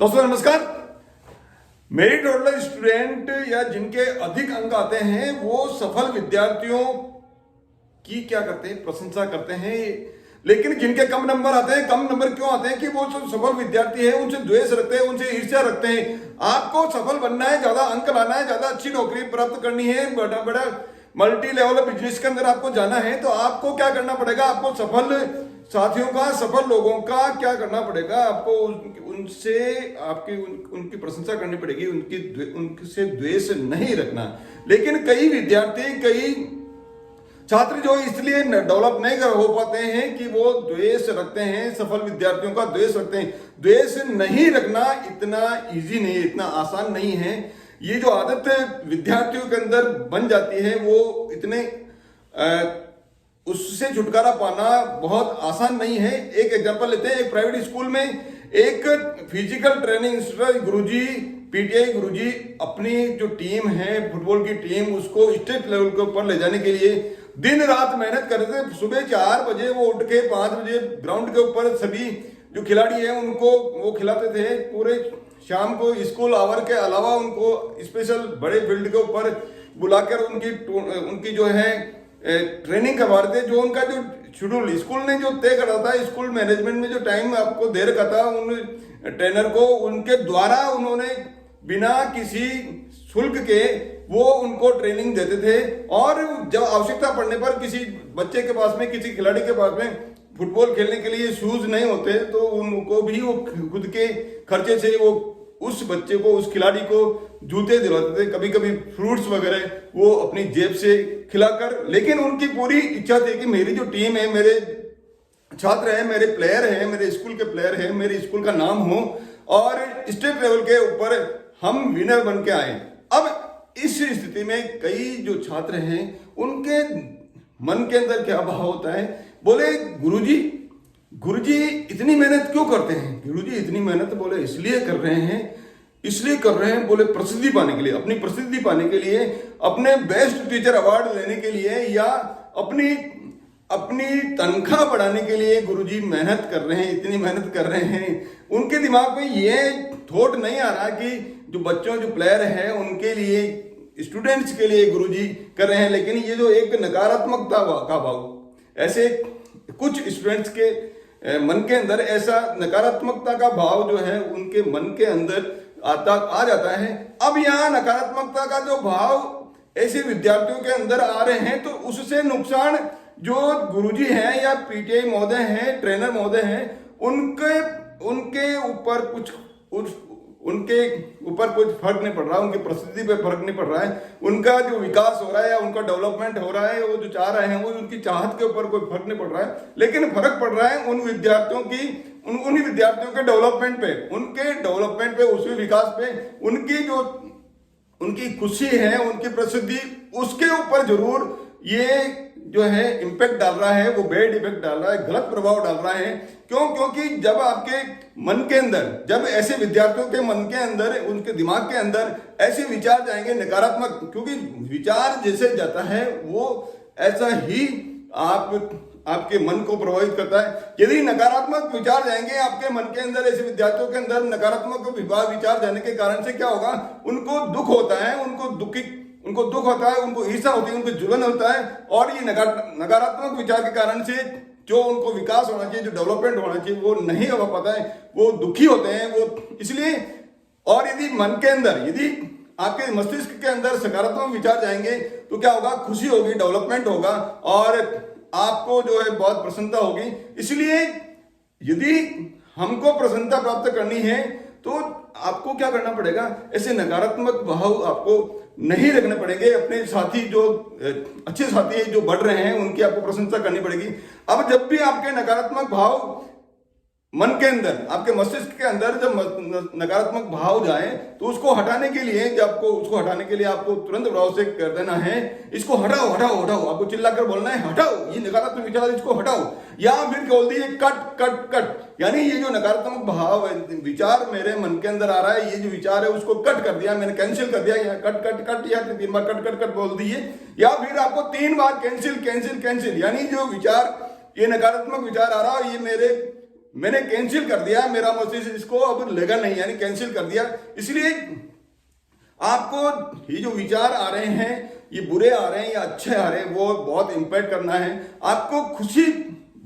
दोस्तों नमस्कार। Merit order student या जिनके अधिक अंक आते हैं वो सफल विद्यार्थियों की क्या करते हैं, प्रशंसा करते हैं। लेकिन जिनके कम नंबर आते हैं, कम नंबर क्यों आते हैं कि वो जो सफल विद्यार्थी है उनसे द्वेष रखते हैं, उनसे ईर्ष्या रखते हैं। आपको सफल बनना है, ज्यादा अंक लाना है, ज्यादा अच्छी नौकरी प्राप्त करनी है, बड़ा बड़ा मल्टी लेवल बिजनेस के अंदर आपको जाना है, तो आपको क्या करना पड़ेगा? आपको सफल साथियों का, सफल लोगों का क्या करना पड़ेगा? आपको उनसे उनकी प्रशंसा करनी पड़ेगी, उनसे द्वेष नहीं रखना। लेकिन कई विद्यार्थी, कई छात्र जो इसलिए डेवलप नहीं हो पाते हैं कि वो द्वेष रखते हैं, सफल विद्यार्थियों का द्वेष रखते हैं। द्वेष नहीं रखना इतना इजी नहीं है, इतना आसान नहीं है। ये जो आदत विद्यार्थियों के अंदर बन जाती है वो इतने उससे छुटकारा पाना बहुत आसान नहीं है। एक एग्जांपल लेते हैं। एक प्राइवेट स्कूल में एक फिजिकल ट्रेनिंग इंस्ट्रक्टर गुरुजी, पीटीआई गुरुजी अपनी जो टीम है, फुटबॉल की टीम, उसको स्टेट लेवल के ऊपर ले जाने के लिए दिन रात मेहनत कर रहे थे। सुबह 4 बजे वो उठ के 5 बजे ग्राउंड के ऊपर सभी जो खिलाड़ी हैं उनको वो खिलाते थे। पूरे शाम को स्कूल आवर के अलावा उनको स्पेशल बड़े फील्ड के ऊपर बुलाकर उनकी जो है ट्रेनिंग करवा रहे थे। जो उनका जो शेड्यूल स्कूल ने जो तय करा था, स्कूल मैनेजमेंट में जो टाइम आपको दे रखा था उन ट्रेनर को, उनके द्वारा उन्होंने बिना किसी शुल्क के वो उनको ट्रेनिंग देते थे। और जब आवश्यकता पड़ने पर किसी बच्चे के पास में, किसी खिलाड़ी के पास में फुटबॉल खेलने के लिए शूज नहीं होते तो उनको भी वो खुद के खर्चे से वो उस बच्चे को, उस खिलाड़ी को जूते दिलाते थे, कभी कभी फ्रूट्स वगैरह वो अपनी जेब से खिलाकर। लेकिन उनकी पूरी इच्छा थी कि मेरी जो टीम है, मेरे छात्र हैं, मेरे प्लेयर हैं, मेरे स्कूल के प्लेयर हैं, मेरे स्कूल का नाम हो और स्टेट लेवल के ऊपर हम विनर बन के आए। अब इस स्थिति में कई जो छात्र हैं उनके मन के अंदर क्या भाव होता है? बोले गुरुजी इतनी मेहनत क्यों करते हैं? गुरुजी इतनी मेहनत बोले इसलिए कर रहे हैं बोले प्रसिद्धि पाने के लिए, अपनी प्रसिद्धि पाने के लिए, अपने बेस्ट टीचर अवार्ड लेने के लिए, या अपनी तनख्वाह बढ़ाने के लिए गुरुजी मेहनत कर रहे हैं, इतनी मेहनत कर रहे हैं। उनके दिमाग में ये थॉट नहीं आ रहा कि जो बच्चों, जो प्लेयर हैं उनके लिए, स्टूडेंट्स के लिए गुरुजी कर रहे हैं। लेकिन ये जो एक नकारात्मकता का भाव, ऐसे कुछ स्टूडेंट्स के मन के अंदर ऐसा नकारात्मकता का भाव जो है उनके मन के अंदर आ जाता है। अब यहाँ नकारात्मकता का जो भाव ऐसे विद्यार्थियों के अंदर आ रहे हैं तो उससे नुकसान जो गुरुजी हैं या पीटीआई महोदय हैं, ट्रेनर महोदय हैं, उनके ऊपर कुछ फर्क नहीं पड़ रहा, उनकी प्रसिद्धि पे फर्क नहीं पड़ रहा है, उनका जो विकास हो रहा है या उनका डेवलपमेंट हो रहा है, वो जो चाह रहे हैं वो उनकी चाहत के ऊपर कोई फर्क नहीं पड़ रहा है। लेकिन फर्क पड़ रहा है उन्हीं विद्यार्थियों के डेवलपमेंट पे, उनके डेवलपमेंट पे, उसके विकास पे, उनकी खुशी है, उनकी प्रसिद्धि, उसके ऊपर जरूर ये जो है इम्पैक्ट डाल रहा है, वो बैड इफेक्ट डाल रहा है, गलत प्रभाव डाल रहा है। क्योंकि जब आपके मन के अंदर, जब ऐसे विद्यार्थियों के मन के अंदर, उनके दिमाग के अंदर ऐसे विचार जाएंगे नकारात्मक, क्योंकि विचार जैसे जाता है वो ऐसा ही आपके मन को प्रभावित करता है। यदि नकारात्मक विचार जाएंगे आपके मन के अंदर, ऐसे विद्यार्थियों के अंदर नकारात्मक विचार जाने के कारण से क्या होगा? उनको दुख होता है, उनको दुख होता है, उनको ईर्ष्या होती है, उनको जुलन होता है। और ये नकारात्मक विचार के कारण से जो उनको विकास होना चाहिए, जो डेवलपमेंट होना चाहिए, वो नहीं हो पाता है, वो दुखी होते हैं वो इसलिए। और यदि मन के अंदर, यदि आपके मस्तिष्क के अंदर सकारात्मक विचार जाएंगे तो क्या होगा? खुशी होगी, डेवलपमेंट होगा और आपको जो है बहुत प्रसन्नता होगी। इसलिए यदि हमको प्रसन्नता प्राप्त करनी है तो आपको क्या करना पड़ेगा? ऐसे नकारात्मक भाव आपको नहीं रखने पड़ेंगे। अपने साथी, जो अच्छे साथी जो बढ़ रहे हैं, उनकी आपको प्रशंसा करनी पड़ेगी। अब जब भी आपके नकारात्मक भाव मन के अंदर, आपके मस्तिष्क के अंदर जब नकारात्मक भाव जाए तो उसको हटाने के लिए, आपको तुरंत प्रभाव से कर देना है, इसको हटाओ। आपको चिल्लाकर बोलना है हटाओ, ये नकारात्मक विचार, इसको हटाओ। या फिर बोल दिए कट। यानी ये जो नकारात्मक भाव विचार मेरे मन के अंदर आ रहा है, ये जो विचार है उसको कट कर दिया, मैंने कैंसिल कर दिया। या कट या 3 बार कट बोल दिए। या फिर आपको 3 बार कैंसिल। यानी जो विचार, ये नकारात्मक विचार आ रहा है, ये मेरे मैंने कैंसिल कर दिया, मेरा मस्तिष्क इसको अब लेगा नहीं, यानी कैंसिल कर दिया। इसलिए आपको ये जो विचार आ रहे हैं, ये बुरे आ रहे हैं या अच्छे आ रहे हैं, वो बहुत इंपैक्ट करना है। आपको खुशी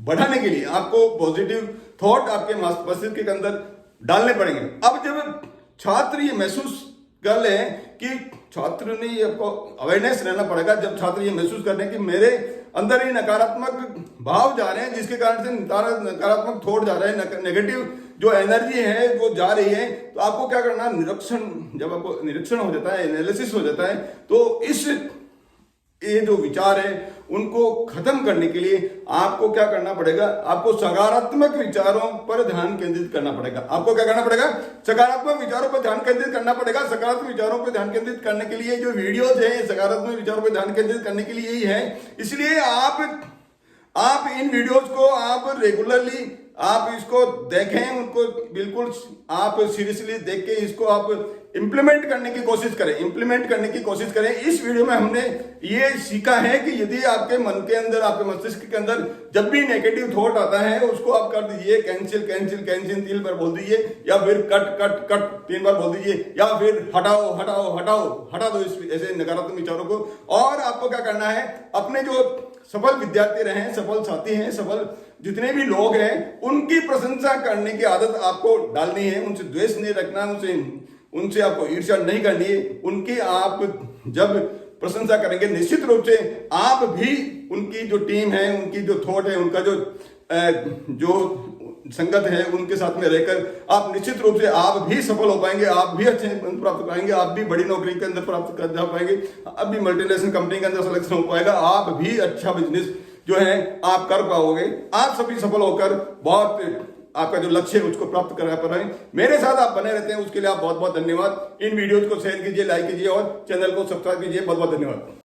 बढ़ाने के लिए आपको पॉजिटिव थॉट आपके मस्तिष्क के अंदर डालने पड़ेंगे। अब जब छात्र ये महसूस कर ले कि छात्र ने ये आपको अवेयरनेस रहना पड़ेगा, जब छात्र ये महसूस कर रहे हैं कि मेरे अंदर ये नकारात्मक भाव जा रहे हैं, जिसके कारण से नकारात्मक थॉट जा रहे हैं, नेगेटिव जो एनर्जी है वो जा रही है, तो आपको क्या करना, निरीक्षण, जब आपको निरीक्षण हो जाता है, एनालिसिस हो जाता है, तो इस ये जो विचार है उनको खत्म करने के लिए आपको क्या करना पड़ेगा, आपको सकारात्मक विचारों पर ध्यान केंद्रित करना पड़ेगा। आपको क्या करना पड़ेगा, सकारात्मक विचारों पर ध्यान केंद्रित करना पड़ेगा। सकारात्मक विचारों पर ध्यान केंद्रित करने के लिए जो वीडियोज है, सकारात्मक विचारों पर ध्यान केंद्रित करने के लिए यही है। इसलिए आप इन वीडियोज को आप रेगुलरली आप इसको देखें, उनको बिल्कुल आप सीरियसली देख के इसको आप इंप्लीमेंट करने की कोशिश करें। इस वीडियो में हमने ये सीखा है कि यदि आपके मन के अंदर, आपके मस्तिष्क के अंदर जब भी नेगेटिव थॉट आता है, उसको आप कर दीजिए कैंसिल 3 बार बोल दीजिए, या फिर कट 3 बार बोल दीजिए, या फिर हटा दो इस ऐसे नकारात्मक विचारों को। और आपको क्या करना है, अपने जो सफल विद्यार्थी रहे, सफल साथी हैं, सफल जितने भी लोग हैं, उनकी प्रशंसा करने की आदत आपको डालनी है। उनसे द्वेष नहीं रखना, उनसे आपको ईर्ष्या नहीं करनी है। उनकी आप जब प्रशंसा करेंगे, निश्चित रूप से आप भी उनकी जो टीम है, उनकी जो थॉट है, उनका जो संगत है, उनके साथ में रहकर आप निश्चित रूप से आप भी सफल हो पाएंगे, आप भी अच्छे अंक प्राप्त पाएंगे, आप भी बड़ी नौकरी के अंदर प्राप्त कर जा पाएंगे, आप भी मल्टीनेशनल कंपनी के अंदर सिलेक्शन हो पाएगा, आप भी अच्छा बिजनेस जो है आप कर पाओगे। आप सभी सफल होकर बहुत आपका जो लक्ष्य है उसको प्राप्त करा पाएं। मेरे साथ आप बने रहते हैं, उसके लिए आप बहुत बहुत धन्यवाद। इन वीडियोज को शेयर कीजिए, लाइक कीजिए और चैनल को सब्सक्राइब कीजिए। बहुत बहुत धन्यवाद।